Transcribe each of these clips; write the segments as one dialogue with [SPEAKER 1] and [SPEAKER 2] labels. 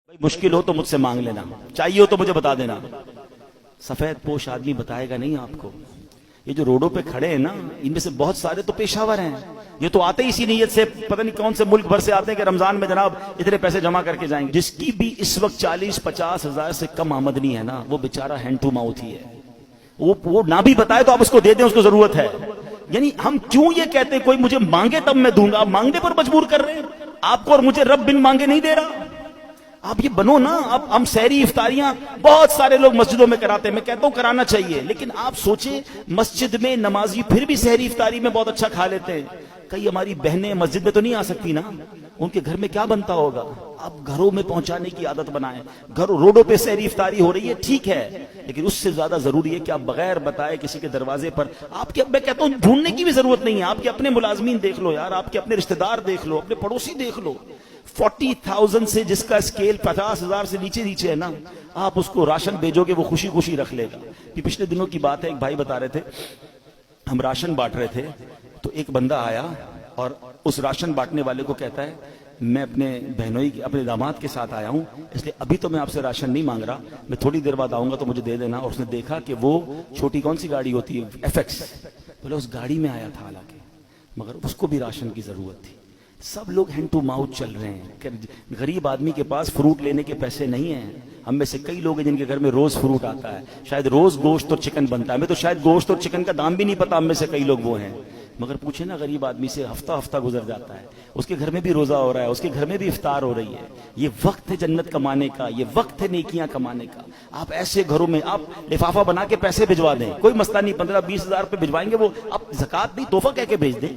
[SPEAKER 1] بھائی مشکل ہو تو مجھ سے مانگ لینا، چاہیے ہو تو مجھے بتا دینا۔ سفید پوش آدمی بتائے گا نہیں آپ کو۔ یہ جو روڈوں پہ کھڑے ہیں نا، ان میں سے بہت سارے تو پیشہ ور ہیں، یہ تو آتے ہی اسی نیت سے، پتہ نہیں کون سے ملک بھر سے آتے ہیں کہ رمضان میں جناب اتنے پیسے جمع کر کے جائیں گے۔ جس کی بھی اس وقت 40-50 ہزار سے کم آمدنی ہے نا، وہ بیچارہ ہینڈ ٹو ماؤتھ ہی ہے۔ وہ نہ بھی بتائے تو آپ اس کو دے دیں، اس کو ضرورت ہے۔ یعنی ہم کیوں یہ کہتے ہیں کوئی مجھے مانگے تب میں دوں گا؟ آپ مانگنے پر مجبور کر رہے ہیں آپ کو، اور مجھے رب بن مانگے نہیں دے رہا۔ آپ یہ بنو نا۔ اب ہم سحری افطاریاں بہت سارے لوگ مسجدوں میں کراتے ہیں، میں کہتا ہوں کرانا چاہیے، لیکن آپ سوچیں مسجد میں نمازی پھر بھی سحری افطاری میں بہت اچھا کھا لیتے ہیں، کئی ہماری بہنیں مسجد میں تو نہیں آ سکتی نا، ان کے گھر میں کیا بنتا ہوگا؟ آپ گھروں میں پہنچانے کی عادت بنائیں۔ گھروں روڈوں پہ سحری افطاری ہو رہی ہے، ٹھیک ہے، لیکن اس سے زیادہ ضروری ہے کہ آپ بغیر بتائے کسی کے دروازے پر، آپ کے، میں کہتا ہوں ڈھونڈنے کی بھی ضرورت نہیں ہے، آپ کے اپنے ملازمین دیکھ لو یار، آپ کے اپنے رشتہ دار دیکھ لو، اپنے پڑوسی دیکھ لو۔ 40,000 سے جس کا اسکیل 50,000 سے نیچے ہے نا، آپ اس کو راشن بھیجو گے وہ خوشی خوشی رکھ لے گا۔ یہ پچھلے دنوں کی بات ہے، ایک بھائی بتا رہے تھے ہم راشن بانٹ رہے تھے، تو ایک بندہ آیا اور اس راشن بانٹنے والے کو کہتا ہے میں اپنے بہنوئی اپنے داماد کے ساتھ آیا ہوں، اس لیے ابھی تو میں آپ سے راشن نہیں مانگ رہا، میں تھوڑی دیر بعد آؤں گا تو مجھے دے دینا۔ اور اس نے دیکھا کہ وہ چھوٹی کون سی گاڑی ہوتی ہے، FX، بولے اس گاڑی میں آیا تھا حالانکہ، مگر اس کو بھی راشن کی ضرورت تھی۔ سب لوگ ہینڈ ٹو ماؤتھ چل رہے ہیں کہ غریب آدمی کے پاس فروٹ لینے کے پیسے نہیں ہیں۔ ہم میں سے کئی لوگ ہیں جن کے گھر میں روز فروٹ آتا ہے، شاید روز گوشت اور چکن بنتا ہے، ہمیں تو شاید گوشت اور چکن کا دام بھی نہیں پتا، ہم میں سے کئی لوگ وہ ہیں، مگر پوچھیں نا غریب آدمی سے، ہفتہ گزر جاتا ہے، اس کے گھر میں بھی روزہ ہو رہا ہے، اس کے گھر میں بھی افطار ہو رہی ہے۔ یہ وقت ہے جنت کمانے کا، یہ وقت ہے نیکیاں کمانے کا۔ آپ ایسے گھروں میں آپ لفافہ بنا کے پیسے بھجوا دیں، کوئی مسئلہ نہیں، 15-20 ہزار روپے بھجوائیں گے، وہ آپ زکوٰۃ نہیں تحفہ کہہ کے بھیج دیں،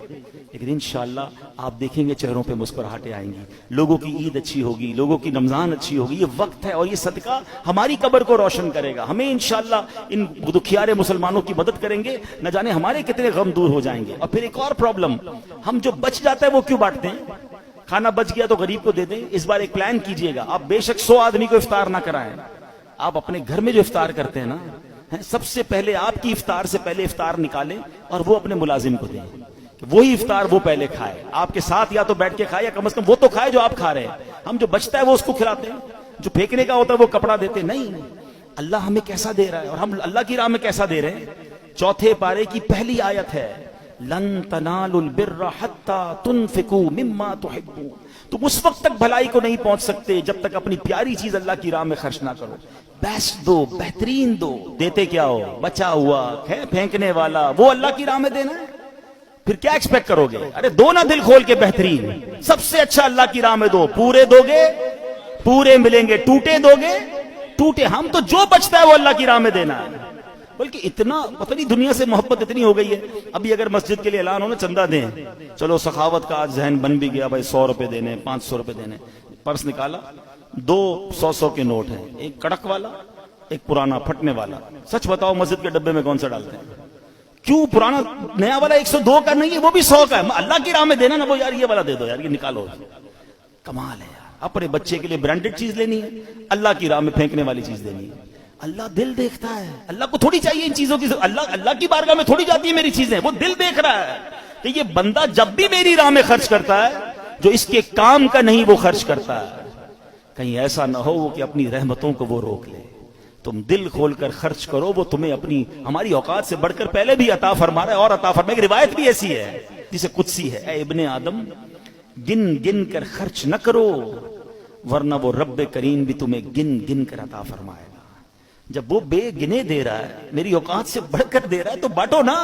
[SPEAKER 1] لیکن انشاءاللہ آپ دیکھیں گے چہروں پہ مسکراہٹیں آئیں گی، لوگوں کی عید اچھی ہوگی، لوگوں کی رمضان اچھی ہوگی۔ یہ وقت ہے اور یہ صدقہ ہماری قبر کو روشن کرے گا، ہمیں انشاءاللہ ان دکھیارے مسلمانوں کی مدد کریں گے، نہ جانے ہمارے کتنے غم دور ہو جائیں گے۔ اور پھر ایک اور پرابلم، ہم جو بچ جاتا ہے وہ کیوں بانٹتے ہیں؟ کھانا بچ گیا تو غریب کو دے دیں۔ اس بار ایک پلان کیجئے گا، آپ بے شک 100 آدمی کو افطار نہ کرائیں، آپ اپنے گھر میں جو افطار کرتے ہیں نا، سب سے پہلے آپ کی افطار سے پہلے افطار نکالیں اور وہ اپنے ملازم کو دیں، وہی افطار وہ پہلے کھائے، آپ کے ساتھ یا تو بیٹھ کے کھائے یا کم از کم وہ تو کھائے جو آپ کھا رہے ہیں۔ ہم جو بچتا ہے وہ اس کو کھلاتے ہیں، جو پھینکنے کا ہوتا ہے وہ کپڑا دیتے نہیں۔ اللہ ہمیں کیسا دے رہا ہے اور ہم اللہ کی راہ میں کیسا دے رہے ہیں؟ 4 پارے کی پہلی آیت ہے، لن تنالوا البر حتى تنفقوا مما تحبون۔ تم اس وقت تک بھلائی کو نہیں پہنچ سکتے جب تک اپنی پیاری چیز اللہ کی راہ میں خرچ نہ کرو، بیسٹ دو، بہترین دو۔ دیتے کیا ہو؟ بچا ہوا ہے پھینکنے والا، وہ اللہ کی راہ میں دینا ہے، پھر کیا ایکسپیکٹ کرو گے؟ ارے دو نا دل کھول کے بہترین، سب سے اچھا اللہ کی راہ میں دو، پورے دو گے پورے ملیں گے، ٹوٹے دو گے ٹوٹے۔ ہم تو جو بچتا ہے وہ اللہ کی راہ میں دینا ہے، بلکہ اتنا پتہ نہیں دنیا سے محبت اتنی ہو گئی ہے۔ ابھی اگر مسجد کے لیے اعلان ہو نا چندہ دیں، چلو سخاوت کا آج ذہن بن بھی گیا، بھائی 100 روپے دینے، 500 روپے دینے، پرس نکالا، 2 100 کے نوٹ ہیں، ایک کڑک والا ایک پرانا پھٹنے والا۔ سچ بتاؤ مسجد کے ڈبے میں کون سا ڈالتے ہیں؟ کیوں پرانا؟ نیا والا 102 کا نہیں ہے، وہ بھی 100 کا ہے، اللہ کی راہ میں دینا نا، وہ یار یہ والا دے دو یار، یہ نکالو۔ کمال ہے یار، اپنے بچے کے لیے برانڈڈ چیز لینی ہے، اللہ کی راہ میں پھینکنے والی چیز لینی ہے۔ اللہ دل دیکھتا ہے، اللہ کو تھوڑی چاہیے ان چیزوں کی، اللہ کی بارگاہ میں تھوڑی جاتی ہے میری چیزیں، وہ دل دیکھ رہا ہے کہ یہ بندہ جب بھی میری راہ میں خرچ کرتا ہے جو اس کے کام کا نہیں وہ خرچ کرتا ہے، کہیں ایسا نہ ہو وہ کہ اپنی رحمتوں کو وہ روک لے۔ تم دل کھول کر خرچ کرو، وہ تمہیں اپنی ہماری اوقات سے بڑھ کر پہلے بھی عطا فرما رہا ہے، اور عطا فرما۔ ایک روایت بھی ایسی ہے جسے قدسی ہے، اے ابن آدم گن گن کر خرچ نہ کرو ورنہ وہ رب کریم بھی تمہیں گن گن کر عطا فرمائے گا۔ جب وہ بے گنے دے رہا ہے، میری اوقات سے بڑھ کر دے رہا ہے، تو بانٹو نا۔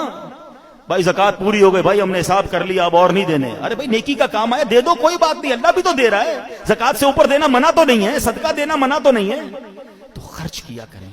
[SPEAKER 1] بھائی زکوٰۃ پوری ہو گئی، بھائی ہم نے حساب کر لیا اب اور نہیں دینے، ارے بھائی نیکی کا کام آیا دے دو، کوئی بات نہیں، اللہ بھی تو دے رہا ہے، زکوٰۃ سے اوپر دینا منع تو نہیں ہے، صدقہ دینا منع تو نہیں ہے، تو خرچ کیا کریں۔